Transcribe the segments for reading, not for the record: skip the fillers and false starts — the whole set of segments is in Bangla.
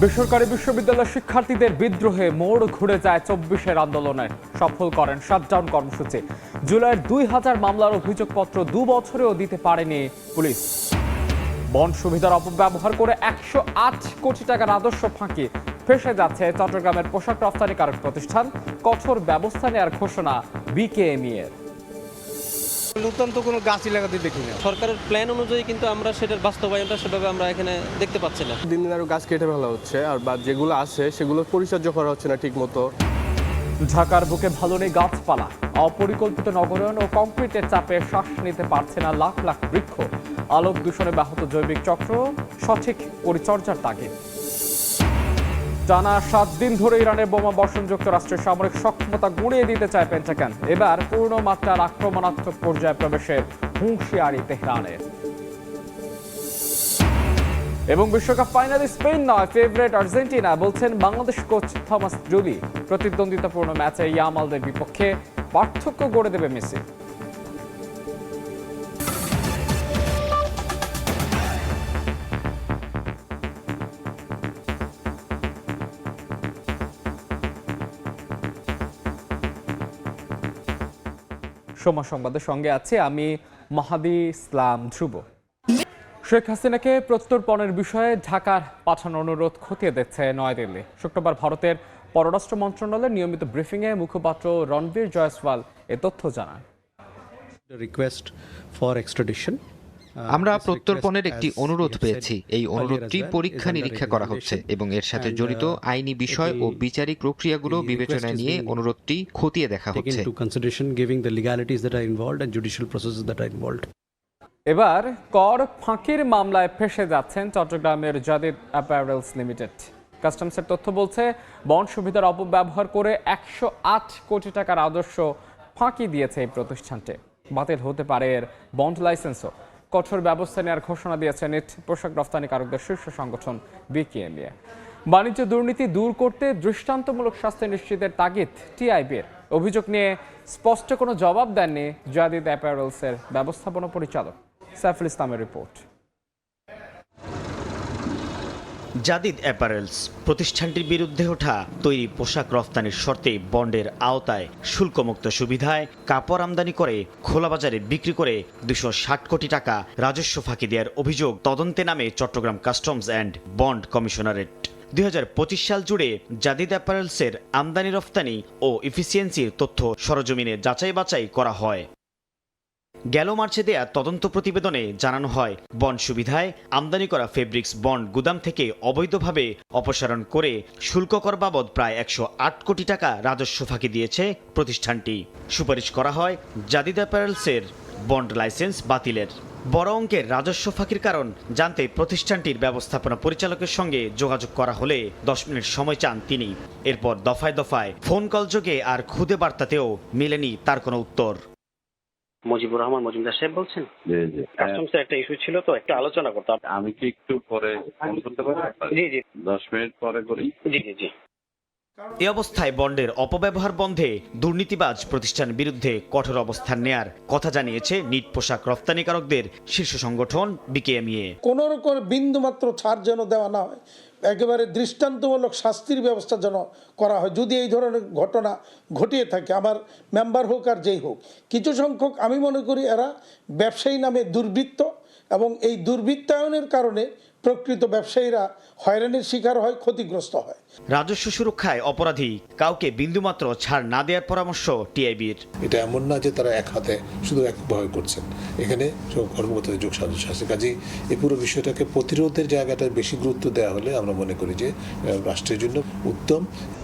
বেসরকারি বিশ্ববিদ্যালয়ের শিক্ষার্থীদের বিদ্রোহে মোড় ঘুরে যায় ২৪-এর আন্দোলনের সফল করেন শাটডাউন কর্মসূচি। জুলাইয়ের ২,০০০ মামলার অভিযোগপত্র ২ বছরেও দিতে পারেনি পুলিশ। বন্ড সুবিধার অপব্যবহার করে ১০৮ কোটি টাকা রাজস্ব ফাঁকি ফেঁসে যাচ্ছে চট্টগ্রামের পোশাক রপ্তানিকারক প্রতিষ্ঠান। কঠোর ব্যবস্থা নেওয়ার ঘোষণা বিকেএমই এর। নতুন তো কোনো গাছই লাগাতে দেখি না। সরকারের প্ল্যান অনুযায়ী কিন্তু আমরা সেটার বাস্তবায়নটা সেভাবে আমরা এখানে দেখতে পাচ্ছি না। দিন দিন আরো গাছ কেটে ফেলা হচ্ছে, আর বা যেগুলো আছে সেগুলো পরিচর্যা করা হচ্ছে না ঠিক মতো। ঢাকার বুকে ভালো নেই গাছপালা, অপরিকল্পিত নগরায়ন ও কংক্রিটের চাপে শ্বাস নিতে পারছে না লাখ লাখ বৃক্ষ। আলোক দূষণে ব্যাহত জৈবিক চক্র, সঠিক পরিচর্যার তাগিদ। টানা ৭ দিন ধরে ইরানের বোমা বর্ষণ যুক্তরাষ্ট্রের সামরিক সক্ষমতা গুঁড়িয়ে দিতে চায় পেন্টাগন। এবার পূর্ণ মাত্রার আক্রমণাত্মক পর্যায়ে প্রবেশের হুঁশিয়ারি তেহরানের। এবং বিশ্বকাপ ফাইনালে স্পেন নয়, ফেভারিট আর্জেন্টিনা, বলছেন বাংলাদেশ কোচ থমাস ডুলি। প্রতিদ্বন্দ্বিতাপূর্ণ ম্যাচে ইয়ামালদের বিপক্ষে পার্থক্য গড়ে দেবে মেসি। সময় সংবাদের সঙ্গে আছে আমি মাহাদি ইসলাম ধ্রুব। শেখ হাসিনাকে প্রত্যর্পণের বিষয়ে ঢাকার পাঠানোর অনুরোধ খতিয়ে দেখছে নয়াদিল্লি। শুক্রবার ভারতের পররাষ্ট্র মন্ত্রণালয়ের নিয়মিত ব্রিফিংয়ে মুখপাত্র রণবীর জয়সওয়াল এ তথ্য জানান। আমরা প্রত্যর্পণের একটি অনুরোধ পেয়েছি। এই অনুরোধটি পরীক্ষা নিরীক্ষা করা হচ্ছে এবং এর সাথে জড়িত আইনি বিষয় ও বিচারিক প্রক্রিয়াগুলো বিবেচনায় নিয়ে অনুরোধটি খতিয়ে দেখা হচ্ছে। এবার কর ফাঁকির মামলায় ফেঁসে যাচ্ছেন চট্টগ্রামের জাদিদ অ্যাপারেলস লিমিটেড। কাস্টমসের তথ্য বলছে বন্ড সুবিধার অপব্যবহার করে ১০৮ কোটি টাকা রাজস্ব ফাঁকি দিয়েছে এই প্রতিষ্ঠানটি। বাতিল হতে পারে এর বন্ড লাইসেন্সও। কঠোর ব্যবস্থা নেওয়ার ঘোষণা দিয়েছে নিট পোশাক রফতানিকারকদের শীর্ষ সংগঠন বিকেএমই। বাণিজ্য দুর্নীতি দূর করতে দৃষ্টান্তমূলক শাস্তি নিশ্চিতের তাগিদ টিআইবির। অভিযোগ নিয়ে স্পষ্ট কোনো জবাব দেননি জাদিদ অ্যাপারেলসের ব্যবস্থাপনা পরিচালক। সাইফুল ইসলামের রিপোর্ট। জাদিদ অ্যাপারেলস প্রতিষ্ঠানটির বিরুদ্ধে ওঠা তৈরি পোশাক রফতানির শর্তে বন্ডের আওতায় শুল্কমুক্ত সুবিধায় কাপড় আমদানি করে খোলা বাজারে বিক্রি করে ২৬০ কোটি টাকা রাজস্ব ফাঁকি দেওয়ার অভিযোগ তদন্তে নামে Chattogram customs and bond commissionerate. ২০২৫ সাল জুড়ে জাদিদ অ্যাপারেলসের আমদানি রফতানি ও ইফিসিয়েন্সির তথ্য সরজমিনে যাচাই বাছাই করা হয়। গেল মার্চে দেয়া তদন্ত প্রতিবেদনে জানানো হয় বন্ড সুবিধায় আমদানি করা ফেব্রিক্স বন্ড গুদাম থেকে অবৈধভাবে অপসারণ করে শুল্ক কর বাবদ প্রায় ১০৮ কোটি টাকা রাজস্ব ফাঁকি দিয়েছে প্রতিষ্ঠানটি। সুপারিশ করা হয় জাদিদ অ্যাপারেলসের বন্ড লাইসেন্স বাতিলের। বড় অঙ্কের রাজস্ব ফাঁকির কারণ জানতে প্রতিষ্ঠানটির ব্যবস্থাপনা পরিচালকের সঙ্গে যোগাযোগ করা হলে ১০ মিনিট সময় চান তিনি। এরপর দফায় দফায় ফোন কল যোগে আর খুদে বার্তাতেও মেলেনি তার কোনো উত্তর। মুজিবুর রহমান মজুমদার সাহেব বলছেন? জি জি, কাস্টমসের একটা ইস্যু ছিল, তো একটা আলোচনা করতাম। আমি কি একটু পরে ফোন করতে পারি? জি জি, 10 মিনিট পরে করি। জি জি জি। এ অবস্থায় বন্ডের অপব্যবহার বন্ধে দুর্নীতিবাজ প্রতিষ্ঠানের বিরুদ্ধে কঠোর অবস্থান নেয়ার কথা জানিয়েছে নিট পোশাক রফতানিকারকদের শীর্ষ সংগঠন বিকেএমইএ। কোনো রকম বিন্দুমাত্র ছাড় যেন দেওয়া না হয়, একেবারে দৃষ্টান্তমূলক শাস্তির ব্যবস্থা যেন করা হয় যদি এই ধরনের ঘটনা ঘটিয়ে থাকে, আমার মেম্বার হোক আর যেই হোক। কিছু সংখ্যক আমি মনে করি এরা ব্যবসায়ী নামে দুর্বৃত্ত, এবং এই দুর্বৃত্তায়নের কারণে প্রকৃত ব্যবসায়ীরা হয়রানির শিকার হয়, ক্ষতিগ্রস্ত হয়। রাজস্ব সুরক্ষায় অপরাধী কাউকে বিন্দুমাত্র ছাড় না দেওয়ার পরামর্শ টিআইবির। এটা এমন না যে তারা এক হাতে শুধু একভাবে করছেন, এখানে সব কর্মকর্তাদের যোগ সাজস্য আছে। কাজেই এই পুরো বিষয়টাকে প্রতিরোধের জায়গাটায় বেশি গুরুত্ব দেওয়া হলে আমরা মনে করি যে রাষ্ট্রের জন্য উত্তম।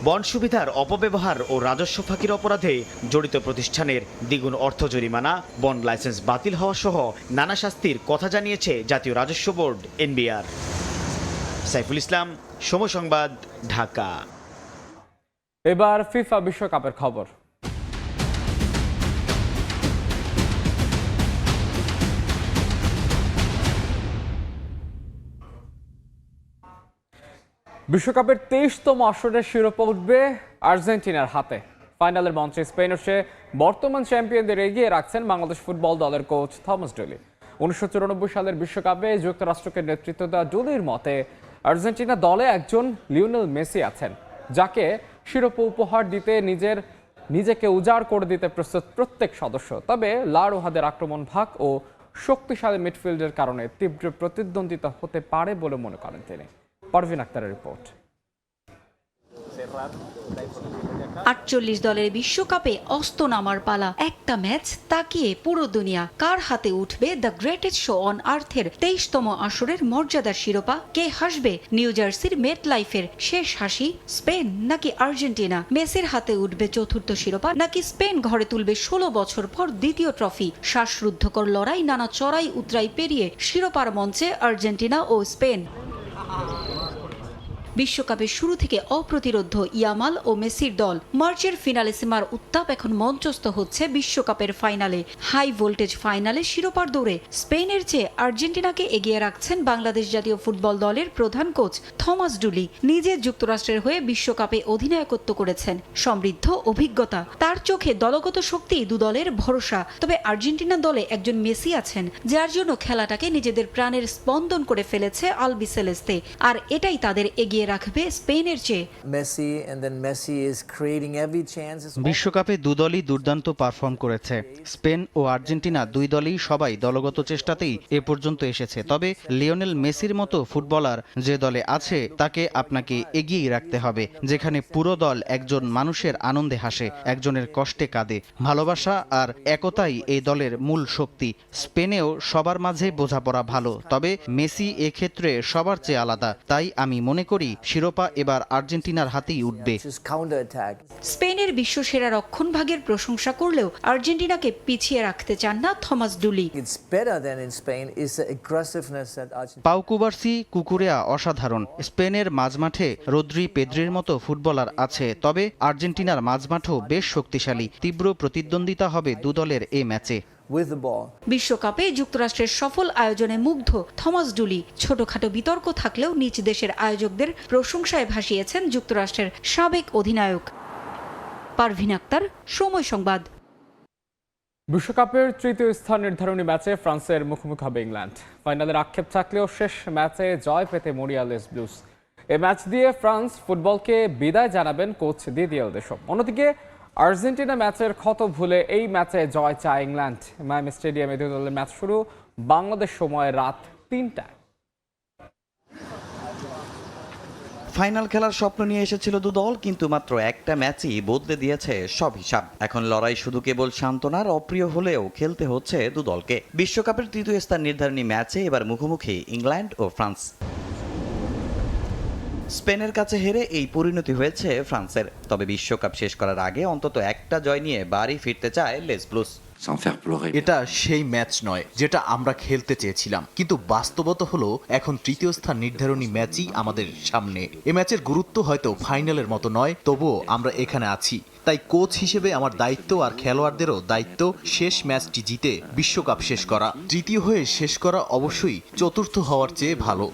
বন্ড সুবিধার অপব্যবহার ও রাজস্ব ফাঁকির অপরাধে জড়িত প্রতিষ্ঠানের দ্বিগুণ অর্থ জরিমানা, বন্ড লাইসেন্স বাতিল হওয়া সহ নানা শাস্তির কথা জানিয়েছে জাতীয় রাজস্ব বোর্ড এনবিআর। সাইফুল ইসলাম, সময় সংবাদ, ঢাকা। এবার ফিফা বিশ্বকাপের খবর। বিশ্বকাপের ২৩তম আসরের শিরোপা উঠবে আর্জেন্টিনার হাতে। ফাইনালের মঞ্চে স্পেন এসে বর্তমান চ্যাম্পিয়নদের এগিয়ে রাখছেন বাংলাদেশ ফুটবল দলের কোচ থমাস ডুলি। ১৯৯৪ সালের বিশ্বকাপে যুক্তরাষ্ট্রকে নেতৃত্ব দেওয়া ডুলির মতে আর্জেন্টিনা দলে একজন লিওনেল মেসি আছেন, যাকে শিরোপা উপহার দিতে নিজেকে উজাড় করে দিতে প্রস্তুত প্রত্যেক সদস্য। তবে লা রোহাদের আক্রমণ ভাগ ও শক্তিশালী মিডফিল্ডের কারণে তীব্র প্রতিদ্বন্দ্বিতা হতে পারে বলে মনে করেন তিনি। পারভিন আক্তারের রিপোর্ট। 48 দলের বিশ্বকাপে অস্ত নামার পালা। একটা ম্যাচ তাকিয়ে পুরো দুনিয়া কার হাতে উঠবে দ্য গ্রেটেস্ট শো অন আর্থের 23তম আসরের মর্যাদার শিরোপা। কে হাসবে নিউ জার্সির মেট লাইফের শেষ হাসি? স্পেন নাকি আর্জেন্টিনা? মেসির হাতে উঠবে চতুর্থ শিরোপা, নাকি স্পেন ঘরে তুলবে 16 বছর পর দ্বিতীয় ট্রফি? শ্বাসরুদ্ধকর লড়াই, নানা চড়াই উতরাই পেরিয়ে শিরোপার মঞ্চে আর্জেন্টিনা ও স্পেন। বিশ্বকাপের শুরু থেকে অপ্রতিরোধ্য ইয়ামাল ও মেসির দল। মার্চের ফিনালেসিমার উত্তাপ এখন মঞ্চস্থ হচ্ছে বিশ্বকাপের ফাইনালে। হাই ভোল্টেজ ফাইনালে শিরোপার দৌড়ে স্পেনের চেয়ে আর্জেন্টিনাকে এগিয়ে রাখছেন বাংলাদেশ জাতীয় ফুটবল দলের প্রধান কোচ থমাস ডুলি। নিজে যুক্তরাষ্ট্রের হয়ে বিশ্বকাপে অধিনায়কত্ব করেছেন, সমৃদ্ধ অভিজ্ঞতা। তার চোখে দলগত শক্তি দু দলের ভরসা। তবে আর্জেন্টিনা দলে একজন মেসি আছেন, যার জন্য খেলাটাকে নিজেদের প্রাণের স্পন্দন করে ফেলেছে আলবিসেলেস্তে, আর এটাই তাদের এগিয়ে রাখবে স্পেনের চেয়ে। বিশ্বকাপে দুদলই দুর্দান্ত পারফর্ম করেছে। স্পেন ও আর্জেন্টিনা দুই দলই সবাই দলগত চেষ্টাতেই এ পর্যন্ত এসেছে। তবে লিওনেল মেসির মতো ফুটবলার যে দলে আছে তাকে আপনাকে এগিয়ে রাখতে হবে, যেখানে পুরো দল একজন মানুষের আনন্দে হাসে, একজনের কষ্টে কাঁদে। ভালোবাসা আর একতাই এই দলের মূল শক্তি। স্পেনেও সবার মাঝে বোঝাপড়া ভালো, তবে মেসি এক্ষেত্রে সবার চেয়ে আলাদা। তাই আমি মনে করি শিরোপা এবার আর্জেন্টিনার হাতেই উঠবে। স্পেনের বিশ্বসেরা রক্ষণভাগের প্রশংসা করলেও আর্জেন্টিনাকে পিছিয়ে রাখতে চান না থমাস ডুলি। পাউ কুবার্সি, কুকুরেয়া অসাধারণ। স্পেনের মাঝমাঠে রদ্রি, পেদ্রির মতো ফুটবলার আছে, তবে আর্জেন্টিনার মাঝমাঠও বেশ শক্তিশালী। তীব্র প্রতিদ্বন্দ্বিতা হবে দু দলের এ ম্যাচে। বিশ্বকাপে যুক্তরাষ্ট্রের সফল আয়োজনে মুগ্ধ থমাস ডুলি। ছোটখাটো বিতর্ক থাকলেও নিজ দেশের আয়োজকদের প্রশংসায় ভাসিয়েছেন যুক্তরাষ্ট্রের সাবেক অধিনায়ক। পারভিন আক্তার, সময় সংবাদ। বিশ্বকাপের তৃতীয় স্থান নির্ধারণী ম্যাচে ফ্রান্সের মুখোমুখি হবে ইংল্যান্ড। ফাইনালের আক্ষেপ থাকলেও শেষ ম্যাচে জয় পেতে মরিয়া লেস ব্লুজ। এ ম্যাচ দিয়ে ফ্রান্স ফুটবলকে বিদায় জানাবেন কোচ দিদিয়ের দেশম। অন্যদিকে আর্জেন্টিনা ম্যাচের ক্ষত ভুলে এই ম্যাচে জয় চায় ইংল্যান্ড। মায়ামি স্টেডিয়ামে দুই দলের ম্যাচ শুরু বাংলাদেশ সময় রাত 3টায়। ফাইনাল খেলার স্বপ্ন নিয়ে এসেছিল দু দল, কিন্তু মাত্র একটা ম্যাচই বদলে দিয়েছে সব হিসাব। এখন লড়াই শুধু কেবল সান্ত্বনার, অপ্রিয় হলেও খেলতে হচ্ছে দু দলকে। বিশ্বকাপের তৃতীয় স্থান নির্ধারণী ম্যাচে এবার মুখোমুখি ইংল্যান্ড ও ফ্রান্স। স্পেনের কাছে হেরে এই পরিণতি হয়েছে ফ্রান্সের। তবে বিশ্বকাপ শেষ করার আগে অন্তত একটা জয় নিয়ে বাড়ি ফিরতে চায় লেস ব্লুজ। এটা সেই ম্যাচ নয় যেটা আমরা খেলতে চেয়েছিলাম, কিন্তু বাস্তবতা হলো এখন তৃতীয় স্থান নির্ধারণী ম্যাচই আমাদের সামনে। এ ম্যাচের গুরুত্ব হয়তো ফাইনালের মতো নয়, তবুও আমরা এখানে আছি। তাই কোচ হিসেবে আমার দায়িত্ব আর খেলোয়াড়দেরও দায়িত্ব শেষ ম্যাচটি জিতে বিশ্বকাপ শেষ করা। তৃতীয় হয়ে শেষ করা অবশ্যই চতুর্থ হওয়ার চেয়ে ভালো।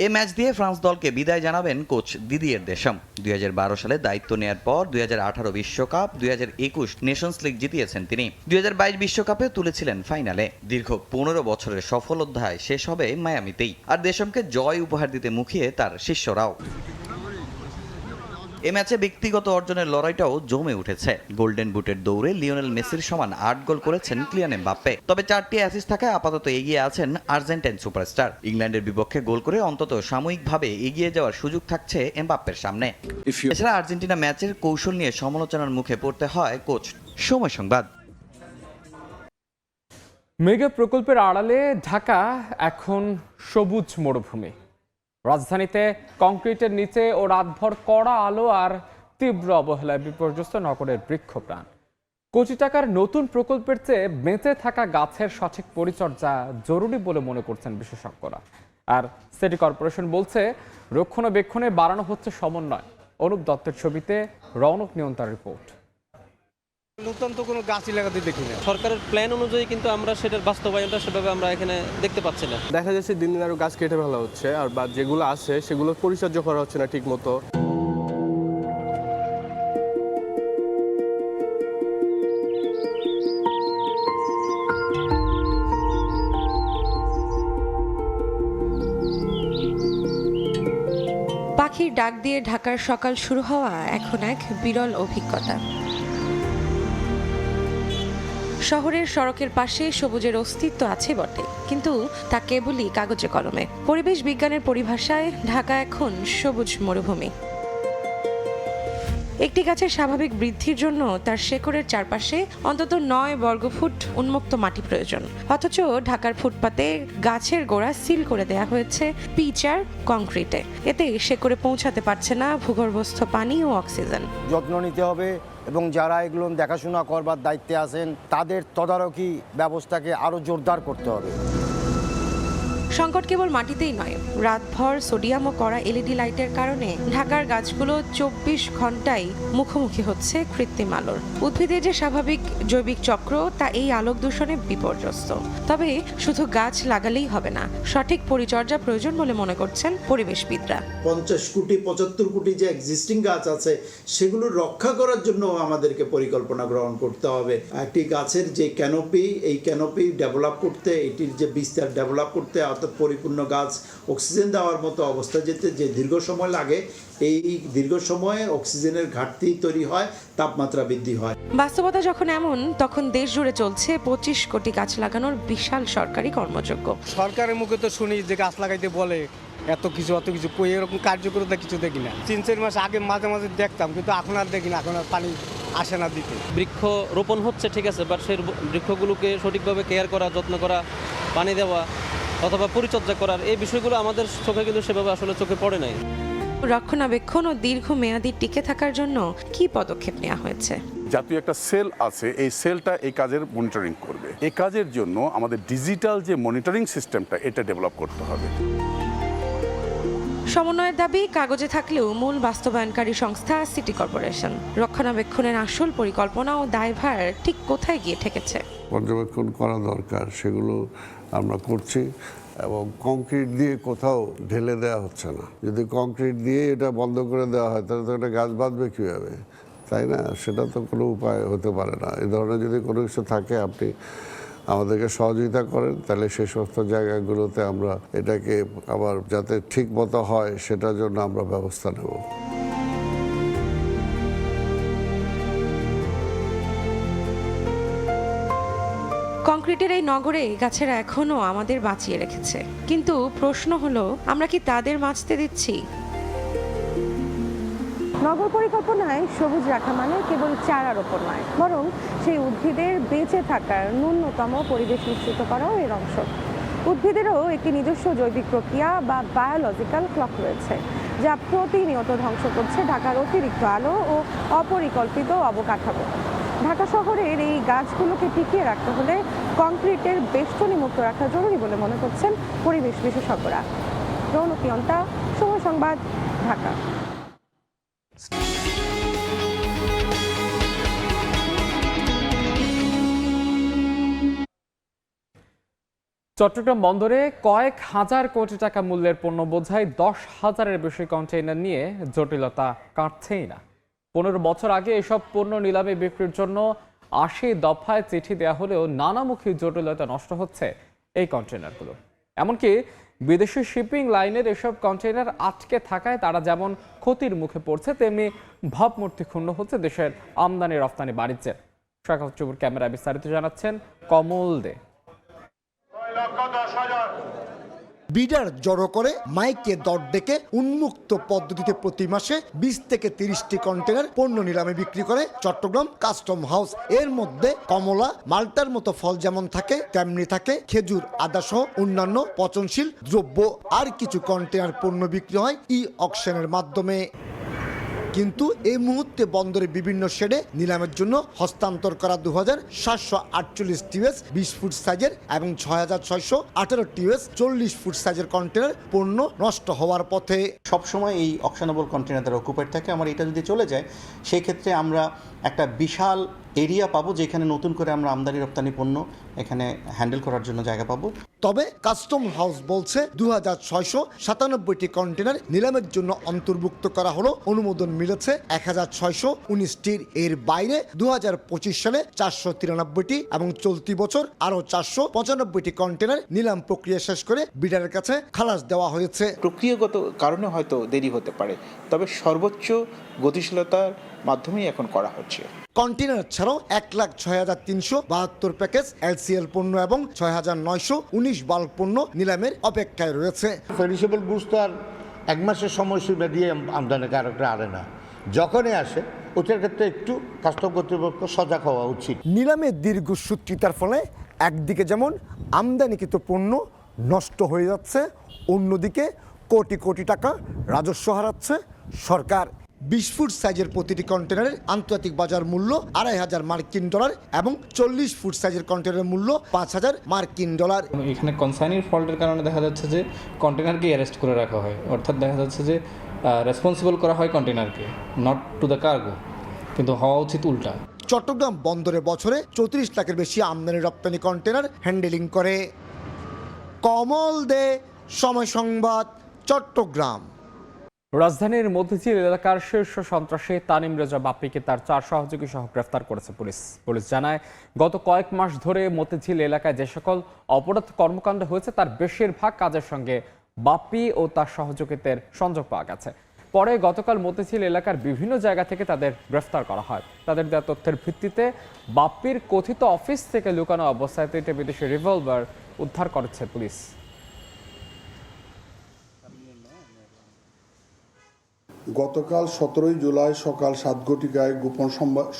এ ম্যাচ দিয়ে ফ্রান্স দলকে বিদায় জানাবেন কোচ দিদিয়ের দেশম। 2012 সালে দায়িত্ব নেয়ার পর 2018 বিশ্বকাপ, 2021 নেশনস লিগ জিতিয়েছেন তিনি। 2022 বিশ্বকাপে তুলেছিলেন ফাইনালে। দীর্ঘ 15 বছরের সফল অধ্যায় শেষ হবে মায়ামিতেই। আর দেশমকে জয় উপহার দিতে মুখিয়ে তার শিষ্যরাও। এ ম্যাচে ব্যক্তিগত অর্জনের লড়াইটাও জমে উঠেছে। গোল্ডেন বুটের দৌড়ে লিওনেল মেসির সমান 8 গোল করেছেন কিলিয়ান এমবাপ্পে। তবে 4টি অ্যাসিস্ট থাকায় আপাতত এগিয়ে আছেন আর্জেন্টাইন সুপারস্টার। ইংল্যান্ডের বিপক্ষে গোল করে অন্তত সাময়িকভাবে এগিয়ে যাওয়ার সুযোগ থাকছে এমবাপ্পের সামনে। এছাড়া আর্জেন্টিনা ম্যাচের কৌশল নিয়ে সমালোচনার মুখে পড়তে হয় কোচ। সময় সংবাদ। মেগা প্রকল্পের আড়ালে ঢাকা এখন সবুজ মরুভূমি। রাজধানীতে কংক্রিটের নিচে ও রাতভর কড়া আলো আর তীব্র অবহেলায় বিপর্যস্ত নগরের বৃক্ষপ্রাণ। কোটি টাকার নতুন প্রকল্পের চেয়ে বেঁচে থাকা গাছের সঠিক পরিচর্যা জরুরি বলে মনে করছেন বিশেষজ্ঞরা। আর সিটি কর্পোরেশন বলছে রক্ষণাবেক্ষণে বাড়ানো হচ্ছে সমন্বয়। অনুপ দত্তের ছবিতে রৌনক নিয়ন্ত্রণ রিপোর্ট। নতুন তো কোনো গাছই লাগাতে দেখি না। সরকারের প্ল্যান অনুযায়ী কিন্তু আমরা সেটার বাস্তবায়নটা সেভাবে আমরা এখানে দেখতে পাচ্ছি না। দেখা যাচ্ছে দিন দিন আরো গাছ কেটে ফেলা হচ্ছে, আর বা যেগুলো আছে সেগুলো পরিচর্যা করা হচ্ছে না ঠিক মতো। পাখির ডাক দিয়ে ঢাকার সকাল শুরু হওয়া এখন এক বিরল অভিজ্ঞতা। শহরের সড়কের পাশে সবুজের অস্তিত্ব আছে বটে, কিন্তু তা কেবলই কাগজে কলমে। পরিবেশ বিজ্ঞানের পরিভাষায় ঢাকা এখন সবুজ মরুভূমি। একটি গাছের স্বাভাবিক বৃদ্ধির জন্য তার শেকড়ের চারপাশে অন্তত 9 বর্গফুট উন্মুক্ত মাটি প্রয়োজন। অথচ ঢাকার ফুটপাতে গাছের গোড়া সিল করে দেয়া হয়েছে পিচ আর কংক্রিটে। এতে শেকড়ে পৌঁছাতে পারছে না ভূগর্ভস্থ পানি ও অক্সিজেন। যত্ন নিতে হবে এবং যারা এগুলো দেখাশোনা করবার দায়িত্বে আছেন তাদের তদারকি ব্যবস্থাকে আরও জোরদার করতে হবে। সংকট কেবল মাটিতেই নয়, রাতভর সোডিয়াম ও কড়া এলইডি লাইটের কারণে ঢাকার গাছগুলো 24 ঘন্টায় মুখোমুখি হচ্ছে কৃত্রিম আলোর। উদ্ভিদের যে স্বাভাবিক জৈবিক চক্র তা এই আলোক দূষণে বিপর্যস্ত। তবে শুধু গাছ লাগালেই হবে না, সঠিক পরিচর্যা প্রয়োজন বলে মনে করছেন পরিবেশবিদরা। 50 কোটি 75 কোটি যে এক্সিস্টিং গাছ আছে সেগুলো রক্ষা করার জন্য আমাদেরকে পরিকল্পনা গ্রহণ করতে হবে। একটি গাছের যে ক্যানোপি, এই ক্যানোপি ডেভেলপ করতে, এটির যে বিস্তার ডেভেলপ করতে, অর্থাৎ পরিপূর্ণ গাছ অক্সিজেন দেওয়ার মতো অবস্থা যেতে যে দীর্ঘ সময় লাগে, এই দীর্ঘ সময়ে অক্সিজেনের ঘাটতি তৈরি হয়, তাপমাত্রা বৃদ্ধি হয়। বাস্তবতা যখন এমন, তখন দেশ জুড়ে চলছে 25 কোটি গাছ লাগানোর বিশাল সরকারি কর্মযজ্ঞ। সরকারের মুখে তো শুনি যে গাছ লাগাইতে বলে, এত কিছু কই এরকম কার্যকরতা কিছু দেখি না। 3-4 মাস আগে মাঝে মাঝে দেখতাম, কিন্তু এখন আর দেখি না, এখন আর পানি আসে না দিতে। বৃক্ষ রোপণ হচ্ছে ঠিক আছে, বাট সেই বৃক্ষগুলোকে সঠিকভাবে কেয়ার করা, যত্ন করা, পানি দেওয়া অথবা পরিচর্যা করার এই বিষয়গুলো আমাদের চোখে কিন্তু সেভাবে আসলে চোখে পড়ে নাই। রক্ষণাবেক্ষণ ও দীর্ঘমেয়াদী টিকে থাকার জন্য কি পদক্ষেপ নেওয়া হয়েছে? জাতীয় একটা সেল আছে, এই সেলটা এই কাজের মনিটরিং করবে। এই কাজের জন্য আমাদের ডিজিটাল যে মনিটরিং সিস্টেমটা, এটা ডেভেলপ করতে হবে। সমন্বয়ের দাবি কাগজে থাকলেও মূল বাস্তবায়নকারী সংস্থা সিটি কর্পোরেশন। রক্ষণাবেক্ষণের আসল পরিকল্পনা ও দায়ভার ঠিক কোথায় গিয়ে ঠেকেছে? পর্যবেক্ষণ করা দরকার, সেগুলো আমরা করছি এবং কংক্রিট দিয়ে কোথাও ঢেলে দেওয়া হচ্ছে না। যদি কংক্রিট দিয়ে এটা বন্ধ করে দেওয়া হয় তাহলে তো একটা গাছ বাঁধবে কীভাবে, তাই না? সেটা তো কোনো উপায় হতে পারে না। এই ধরনের যদি কোনো কিছু থাকে, আপনি আমাদেরকে সহযোগিতা করেন, তাহলে সেই সমস্ত জায়গাগুলোতে আমরা এটাকে আবার যাতে ঠিক মতো হয় সেটার জন্য আমরা ব্যবস্থা নেব। কংক্রিটের এই নগরে গাছেরা এখনো আমাদের বাঁচিয়ে রেখেছে, কিন্তু প্রশ্ন হলো, আমরা কি তাদের বাঁচতে দিচ্ছি? নগর পরিকল্পনায় সবুজ রাখা মানে কেবল চারা রোপণ নয়, বরং সেই উদ্ভিদের বেঁচে থাকার ন্যূনতম পরিবেশ নিশ্চিত করাও এর অংশ। উদ্ভিদেরও একটি নিজস্ব জৈবিক প্রক্রিয়া বা বায়োলজিক্যাল ক্লক রয়েছে, যা প্রতিনিয়ত ধ্বংস করছে ঢাকার অতিরিক্ত আলো ও অপরিকল্পিত অবকাঠামো। ঢাকা শহরের এই গাছগুলোকে টিকিয়ে রাখতে হলে কংক্রিটের বেষ্টনী মুক্ত রাখা জরুরি বলে মনে করছেন পরিবেশ বিশেষজ্ঞরা। রৌনক অন্তা, সময় সংবাদ, ঢাকা। চট্টগ্রাম বন্দরে কয়েক হাজার কোটি টাকা মূল্যের পণ্য বোঝাই 10,000-এর বেশি কন্টেইনার নিয়ে জটিলতা কাটছেই না। 15 বছর আগে এসব পণ্য নিলামে বিক্রির জন্য 80 দফায় চিঠি দেওয়া হলেও নানামুখী জটিলতা নষ্ট হচ্ছে এই কন্টেইনারগুলো। এমনকি বিদেশি শিপিং লাইনের এসব কন্টেইনার আটকে থাকায় তারা যেমন ক্ষতির মুখে পড়ছে, তেমনি ভাবমূর্তি ক্ষুণ্ণ হচ্ছে দেশের আমদানি রপ্তানি বাণিজ্যের। শাখাত চুপুর ক্যামেরায় বিস্তারিত জানাচ্ছেন কমল দে। বিডার জড়ো করে মাইকে দর ডেকে উন্মুক্ত পদ্ধতিতে প্রতি মাসে 20 থেকে 30টি কন্টেনার পণ্য নিলামে বিক্রি করে চট্টগ্রাম কাস্টম হাউস। এর মধ্যে কমলা, মাল্টার মতো ফল যেমন থাকে তেমনি থাকে খেজুর, আদা সহ অন্যান্য পচনশীল দ্রব্য। আর কিছু কন্টেনার পণ্য বিক্রি হয় ই অকশনের মাধ্যমে। কিন্তু এই মুহূর্তে বন্দরে বিভিন্ন শেডে নিলামের জন্য হস্তান্তর করা 2748 টিউএস 20 ফুট সাইজের এবং 6618 টিউএস 40 ফুট সাইজের কন্টেনার পণ্য নষ্ট হওয়ার পথে। সবসময় এই অকশনেবল কন্টেনার দ্বারা অকুপাইড থাকে। আমার এটা যদি চলে যায়, সেই ক্ষেত্রে আমরা একটা বিশাল এরিয়া পাবো যেখানে নতুন করে আমরা আমদানি রপ্তানি পণ্য এখানে হ্যান্ডেল করার জন্য জায়গা পাবো। তবে কাস্টম হাউস বলছে 2697টি কন্টেনার নিলামের জন্য অন্তর্ভুক্ত করা হলো, অনুমোদন মিলেছে 1619টির। এর বাইরে 2025 সালে 493টি এবং চলতি বছর আরও 495টি কন্টেনার নিলাম প্রক্রিয়া শেষ করে বিডারের কাছে খালাস দেওয়া হয়েছে। প্রক্রিয়াগত কারণে হয়তো দেরি হতে পারে, তবে সর্বোচ্চ গতিশীলতার মাধ্যমেই এখন করা হচ্ছে। কন্টেনার ছাড়াও 1,06,372 প্যাকেজ এলসিএল পণ্য এবং 6,919 বাল্ক পণ্য নিলামের অপেক্ষায় রয়েছে। পেরিশেবল গুডস তো আর এক মাসের সময়সীমা দিয়ে আমদানিকারকরা আনে না, যখনই আসে ওটার ক্ষেত্রে একটু কাস্টম কর্তৃপক্ষ সজাগ হওয়া উচিত। নিলামে দীর্ঘসূত্রিতার ফলে একদিকে যেমন আমদানিকৃত পণ্য নষ্ট হয়ে যাচ্ছে, অন্যদিকে কোটি কোটি টাকা রাজস্ব হারাচ্ছে সরকার। 20 ফুট সাইজের প্রতিটি কন্টেনারের আন্তর্জাতিক বাজার মূল্য $2,500 মার্কিন এবং 40 ফুট সাইজের কন্টেনারের মূল্য $5,000 মার্কিন। এখানে কনসাইনির ফল্টের কারণে দেখা যাচ্ছে যে কন্টেনারকে অ্যারেস্ট করে রাখা হয়, অর্থাৎ দেখা যাচ্ছে যে রেসপন্সিবল করা হয় কন্টেনারকে, নট টু দ্য কার্গো, কিন্তু হওয়া উচিত উল্টা। চট্টগ্রাম বন্দরে বছরে 34 লাখের বেশি আমদানি রপ্তানি কন্টেনার হ্যান্ডেলিং করে। কমল দে, সময় সংবাদ, চট্টগ্রাম। রাজধানীর মতিঝিল এলাকার শীর্ষ সন্ত্রাসী তানিম রেজা বাপ্পিকে তার 4 সহযোগী সহ গ্রেফতার করেছে পুলিশ জানায়, গত কয়েক মাস ধরে মতিঝিল এলাকায় যে সকল অপরাধ কর্মকাণ্ড হয়েছে তার বেশিরভাগ কাজের সঙ্গে বাপ্পি ও তার সহযোগীদের সংযোগ পাওয়া গেছে। পরে গতকাল মতিঝিল এলাকার বিভিন্ন জায়গা থেকে তাদের গ্রেফতার করা হয়। তাদের দেওয়া তথ্যের ভিত্তিতে বাপ্পির কথিত অফিস থেকে লুকানো অবস্থায় 3টি বিদেশি রিভলভার উদ্ধার করেছে পুলিশ। গতকাল 17 জুলাই সকাল 7 ঘটিকায় গোপন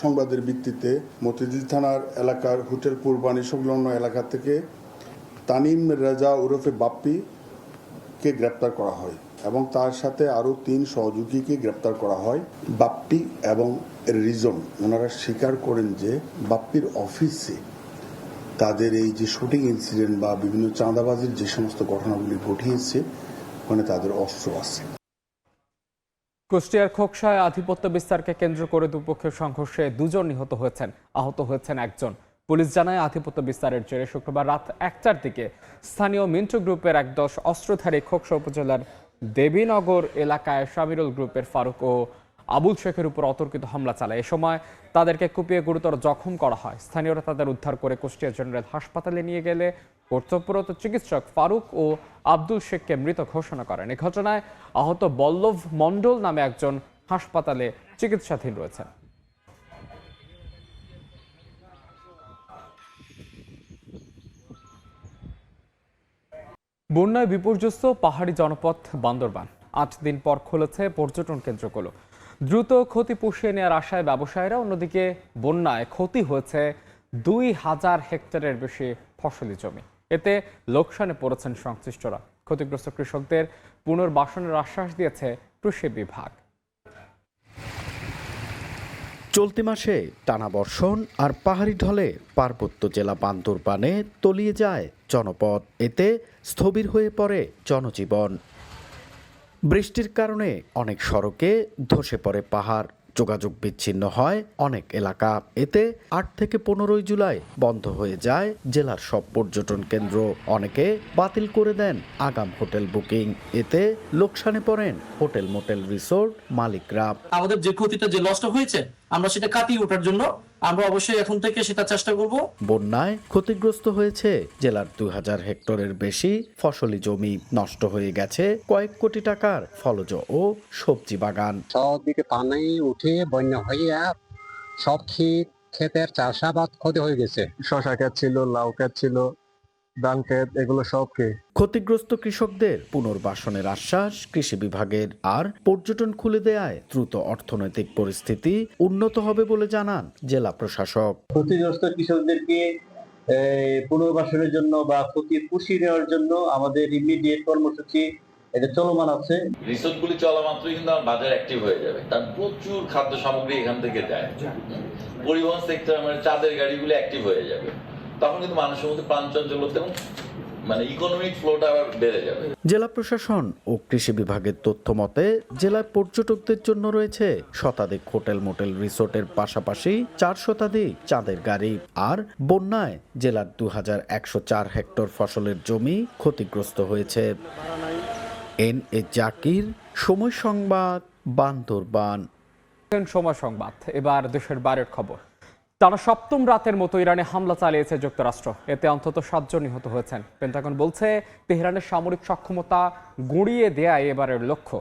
সংবাদের ভিত্তিতে মতিঝিল থানার এলাকার হোটেল পূর্বাণী সংলগ্ন এলাকা থেকে তানিম রেজা ওরফে বাপ্পিকে গ্রেপ্তার করা হয় এবং তার সাথে আরও 3 সহযোগীকে গ্রেপ্তার করা হয়। বাপ্পি এবং রিজন ওনারা স্বীকার করেন যে বাপ্পির অফিসে তাদের এই যে শুটিং ইনসিডেন্ট বা বিভিন্ন চাঁদাবাজির যে সমস্ত ঘটনাগুলি ঘটিয়েছে ওখানে তাদের অস্ত্র আছে। কুষ্টিয়ার খোকসায় আধিপত্য বিস্তারকে কেন্দ্র করে দুপক্ষের সংঘর্ষে 2 জন নিহত হয়েছেন, আহত হয়েছেন 1 জন। পুলিশ জানায়, আধিপত্য বিস্তারের জেরে শুক্রবার রাত 1টার দিকে স্থানীয় মিন্টু গ্রুপের এক 10 অস্ত্রধারী খোকসা উপজেলার দেবীনগর এলাকায় শামিরুল গ্রুপের ফারুক ও আবুল শেখের উপর অতর্কিত হামলা চালায়। এ সময় তাদেরকে কুপিয়ে গুরুতর জখম করা হয়। স্থানীয়রা তাদের উদ্ধার করে কুষ্টিয়া জেনারেল হাসপাতালে নিয়ে গেলে কর্তব্যরত চিকিৎসক ফারুক ও আব্দুল শেখকে মৃত ঘোষণা করেন। এ ঘটনায় আহত বল্লভ মণ্ডল নামে একজন হাসপাতালে চিকিৎসাধীন রয়েছেন। বন্যায় বিপর্যস্ত পাহাড়ি জনপদ বান্দরবান 8 দিন পর খুলেছে পর্যটন কেন্দ্রগুলো। দ্রুত ক্ষতি পুষিয়ে নেওয়ার আশায় ব্যবসায়ীরা, অন্যদিকে বন্যায় ক্ষতি হয়েছে 2000 হেক্টরের বেশি ফসলি জমি। এতে লোকসানে পড়েছেন সংশ্লিষ্টরা। ক্ষতিগ্রস্ত কৃষকদের পুনর্বাসনের আশ্বাস দিয়েছে কৃষি বিভাগ। চলতি মাসে টানা বর্ষণ আর পাহাড়ি ঢলে পার্বত্য জেলা বান্দরবানে তলিয়ে যায় জনপদ। এতে স্থবির হয়ে পড়ে জনজীবন। বৃষ্টির কারণে অনেক সড়কে ধসে পড়ে পাহাড়, যোগাযোগ বিচ্ছিন্ন হয় অনেক এলাকা। এতে 8 থেকে 15 জুলাই বন্ধ হয়ে যায় জেলার সব পর্যটন কেন্দ্র। অনেকে বাতিল করে দেন আগাম হোটেল বুকিং। এতে লোকসানে পড়েন হোটেল, মোটেল, রিসোর্ট মালিকরা। আমাদের যে ক্ষতিটা, যে লসটা হয়েছে, আমরা সেটা কাটিয়ে ওঠার জন্য আমরা অবশ্যই এখন থেকে সেটা চেষ্টা করব। বন্যায় ক্ষতিগ্রস্ত হয়েছে জেলার 2000 হেক্টরের বেশি ফসলি জমি। নষ্ট হয়ে গেছে কয়েক কোটি টাকার ফলজ ও সবজি বাগান। সবদিকে পানি উঠে বন্যা হয়ে সব ক্ষেতের চাষাবাদ ক্ষতি হয়ে গেছে। শশা ক্ষেত ছিল, লাউ ক্ষেত ছিল, ধান ক্ষেত, এগুলো সবকে। ক্ষতিগ্রস্ত কৃষকদের পুনর্বাসনের আশ্বাস কৃষি বিভাগের। আর পর্যটন খুলে দেয়ায় দ্রুত অর্থনৈতিক পরিস্থিতি উন্নত হবে বলে জানান জেলা প্রশাসক। ক্ষতিগ্রস্ত কৃষকদেরকে পুনর্বাসনের জন্য বা ক্ষতি পুষিয়ে নেওয়ার জন্য আমাদের ইমিডিয়েট কর্মসূচি এটা চলমান আছে। রিসোর্টগুলি চলা মাত্রই কিন্তু আমার বাজার অ্যাক্টিভ হয়ে যাবে, কারণ প্রচুর খাদ্য সামগ্রী এখান থেকে যায়। পরিবহন সেক্টর, মানে চাঁদের গাড়িগুলো অ্যাক্টিভ হয়ে যাবে। তখন কিন্তু মানুষের মধ্যে প্রাণ চাঞ্চল্যতা এবং মানে ইকোনমিক ফ্লোটা আবার বেড়ে যাবে। জেলা প্রশাসন ও কৃষি বিভাগের তথ্য মতে জেলায় পর্যটকদের জন্য রয়েছে শতাধিক হোটেল মোটেল রিসোর্টের পাশাপাশি 4 শতাধিক চাঁদের গাড়ি। আর বন্যায় জেলার 2104 হেক্টর ফসলের জমি ক্ষতিগ্রস্ত হয়েছে। এন.এ. জাকির, সময় সংবাদ, বান্দরবান। সময় সংবাদ, এবার দেশের বাইরের খবর। টানা সপ্তম রাতের মতো ইরানে হামলা চালিয়েছে যুক্তরাষ্ট্র। এতে অন্তত 7 জন নিহত হয়েছেন। পেন্টাগন বলছে তেহরানের সামরিক সক্ষমতা গুঁড়িয়ে দেয়াই এবারের লক্ষ্য।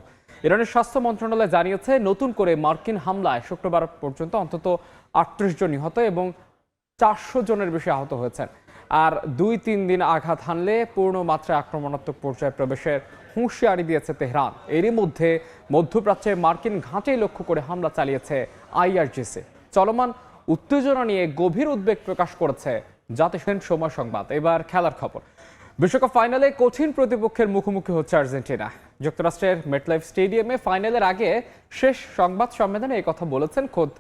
ইরানের স্বাস্থ্য মন্ত্রণালয় জানিয়েছে নতুন করে মার্কিন হামলায় শুক্রবার পর্যন্ত অন্তত 38 জন নিহত এবং 400 জনের বেশি আহত হয়েছেন। আর 2-3 দিন আঘাত হানলে পূর্ণ মাত্রায় আক্রমণাত্মক পর্যায়ে প্রবেশের হুঁশিয়ারি দিয়েছে তেহরান। এরই মধ্যে মধ্যপ্রাচ্যে মার্কিন ঘাঁটি লক্ষ্য করে হামলা চালিয়েছে IRGC। চলমান উত্তেজনা নিয়ে গভীর উদ্বেগ প্রকাশ করেছে জাতিসংঘের সময় সংবাদ। এবার খেলার খবর। বিশ্বকাপ ফাইনালে কঠিন প্রতিপক্ষের মুখোমুখি হচ্ছে আর্জেন্টিনা। যুক্তরাষ্ট্রের মেটলাইফ স্টেডিয়ামে ফাইনালের আগে শেষ সংবাদ সম্মেলনে এই কথা বলেছেন খোদ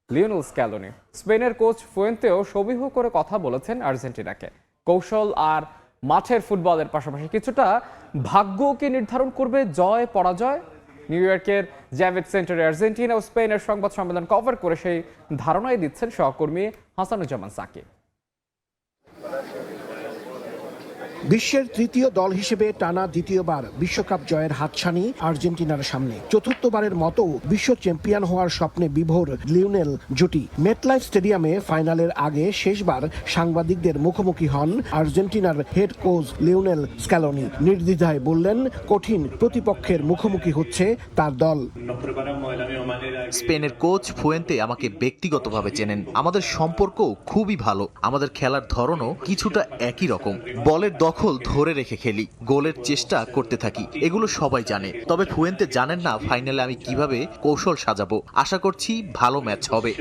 লিওনেল স্ক্যালোনি। স্পেনের কোচ ফুয়েন্তেও সবিহ করে কথা বলেছেন আর্জেন্টিনাকে। কৌশল আর মাঠের ফুটবলের পাশাপাশি কিছুটা ভাগ্যকে নির্ধারণ করবে জয় পরাজয়। নিউ ইয়র্কের জ্যাভেদ সেন্টারে আর্জেন্টিনা ও স্পেনের সংবাদ সম্মেলন কভার করে সেই ধারণাই দিচ্ছেন সহকর্মী হাসানুজ্জামান সাকি। বিশ্বের তৃতীয় দল হিসেবে টানা দ্বিতীয়বার বিশ্বকাপ জয়ের হাতছানি আর্জেন্টিনার সামনে। চতুর্থবারের মতো বিশ্ব চ্যাম্পিয়ন হওয়ার স্বপ্নে বিভোর লিওনেল জুটি মেটলাইফ স্টেডিয়ামে ফাইনালের আগে শেষবার সাংবাদিকদের মুখোমুখি হন আর্জেন্টিনার হেড কোচ লিওনেল স্ক্যালোনি। নির্দ্বিধায় বললেন কঠিন প্রতিপক্ষের মুখোমুখি হচ্ছে তার দল। স্পেনের কোচ ফুয়েন্তে আমাকে ব্যক্তিগতভাবে চেনেন। আমাদের সম্পর্ক খুবই ভালো। আমাদের খেলার ধরনও কিছুটা একই রকম। বলের দখল ধরে রেখে খেলি, গোলের চেষ্টা করতে থাকি, এগুলো সবাই জানে। তবে ফুয়েন্তে জানেন না ফাইনালে আমি কিভাবে কৌশল সাজাবো। আশা করছি ভালো ম্যাচ হবে।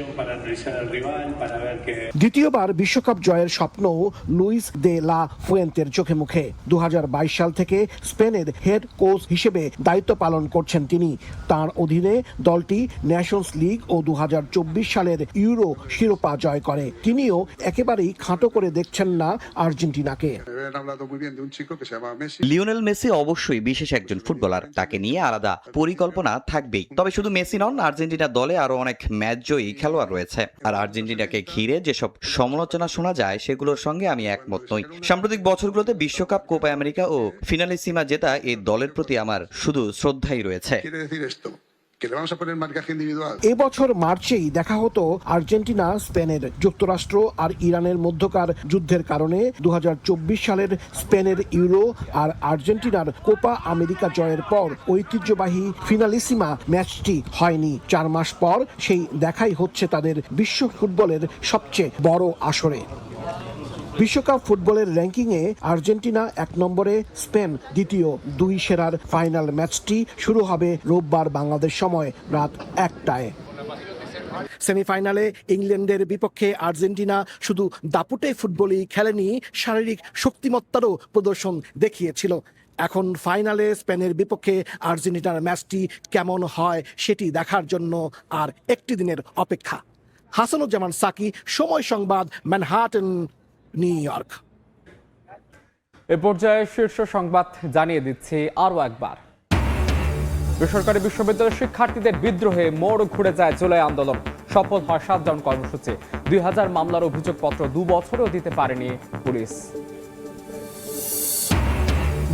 দ্বিতীয়বার বিশ্বকাপ জয়ের স্বপ্ন লুইস দে লা ফুয়েন্তের চোখে মুখে। 2022 সাল থেকে স্পেনের হেড কোচ হিসেবে দায়িত্ব পালন করছেন তিনি। তার অধীনে দলটি ন্যাশনস লিগ ও 2024 সালের ইউরো শিরোপা জয় করে। তিনিও একেবারেই খাটো করে দেখছেন না আর্জেন্টিনাকে। লিওনেল মেসি অবশ্যই বিশেষ একজন ফুটবলার, তাকে নিয়ে আলাদা পরিকল্পনা থাকবেই। তবে শুধু মেসি নন, আর্জেন্টিনা দলে আরো অনেক ম্যাচ জয়ী খেলোয়াড় রয়েছে। আর আর্জেন্টিনাকে ঘিরে যেসব সমালোচনা শোনা যায় সেগুলোর সঙ্গে আমি একমত নই। সাম্প্রতিক বছরগুলোতে বিশ্বকাপ, কোপা আমেরিকা ও ফিনালিসিমা জেতা এই দলের প্রতি আমার শুধু শ্রদ্ধাই রয়েছে। এবছর মার্চেই দেখা হতো আর্জেন্টিনা স্পেনের। যুক্তরাষ্ট্র আর ইরানের মধ্যকার যুদ্ধের কারণে 2024 সালের স্পেনের ইউরো আর আর্জেন্টিনার কোপা আমেরিকা জয়ের পর ঐতিহ্যবাহী ফিনালিসিমা ম্যাচটি হয়নি। 4 মাস পর সেই দেখাই হচ্ছে তাদের বিশ্ব ফুটবলের সবচেয়ে বড় আসরে। বিশ্বকাপ ফুটবলের র্যাঙ্কিংয়ে আর্জেন্টিনা 1 নম্বরে, স্পেন দ্বিতীয়। 2 সেরার ফাইনাল ম্যাচটি শুরু হবে রোববার বাংলাদেশ সময় রাত 1টায়। সেমিফাইনালে ইংল্যান্ডের বিপক্ষে আর্জেন্টিনা শুধু দাপুটে ফুটবলই খেলেনি, শারীরিক শক্তিমত্তারও প্রদর্শন দেখিয়েছিল। এখন ফাইনালে স্পেনের বিপক্ষে আর্জেন্টিনার ম্যাচটি কেমন হয় সেটি দেখার জন্য আর একটি দিনের অপেক্ষা। হাসানুজ্জামান সাকি, সময় সংবাদ, ম্যানহাটন, নিউ ইয়র্ক। এ পর্যায়ে শীর্ষ সংবাদ জানিয়ে দিচ্ছি আরও একবার। বেসরকারি বিশ্ববিদ্যালয়ের শিক্ষার্থীদের বিদ্রোহে মোড় ঘুরে যায় জুলাই আন্দোলন। সফল হয় শাটডাউন কর্মসূচি। 2000 মামলার অভিযোগপত্র 2 বছরেও দিতে পারেনি পুলিশ।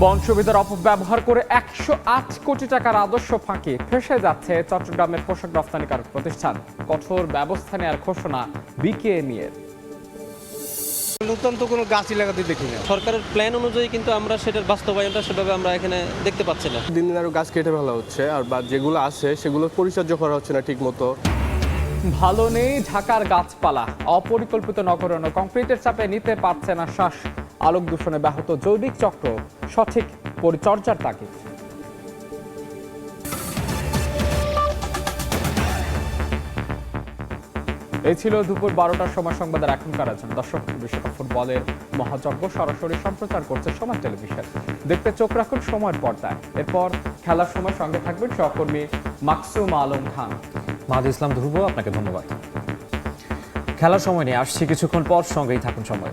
বন সুবিধার অপব্যবহার করে 108 কোটি টাকার রাজস্ব ফাঁকি ফেঁসে যাচ্ছে চট্টগ্রামের পোশাক রপ্তানিকারক প্রতিষ্ঠান। কঠোর ব্যবস্থা নেওয়ার ঘোষণা বিকেএমইএর। নতুন তো কোনো গাছই লাগাতে দেখি না। সরকারের প্ল্যান অনুযায়ী কিন্তু আমরা সেটার বাস্তবায়নটা সেভাবে আমরা এখানে দেখতে পাচ্ছি না। দিন দিন আরো গাছ কেটে ফেলা হচ্ছে, আর যেগুলো আছে সেগুলো পরিচর্যা করা হচ্ছে না ঠিক মতো। ভালো নেই ঢাকার গাছপালা। অপরিকল্পিত নগরায়ণ কংক্রিটের চাপে নিতে পারছে না শ্বাস। আলোক দূষণে ব্যাহত জৈবিক চক্র, সঠিক পরিচর্যার তাগিদ। এই ছিল দুপুর 12টার সময় সংবাদের এখনকার আয়োজন। দর্শক, বিশ্বকাপ ফুটবলের মহাযজ্ঞ সরাসরি সম্প্রচার করছে সময় টেলিভিশন। দেখতে চোখ রাখুন সময়ের পর্দায়। এরপর খেলার সময় সঙ্গে থাকবেন সহকর্মী মাকসুম আলম খান। মাহাদি ইসলাম ধ্রুব, আপনাকে ধন্যবাদ। খেলার সময় নিয়ে আসছি কিছুক্ষণ পর, সঙ্গেই থাকুন সময়।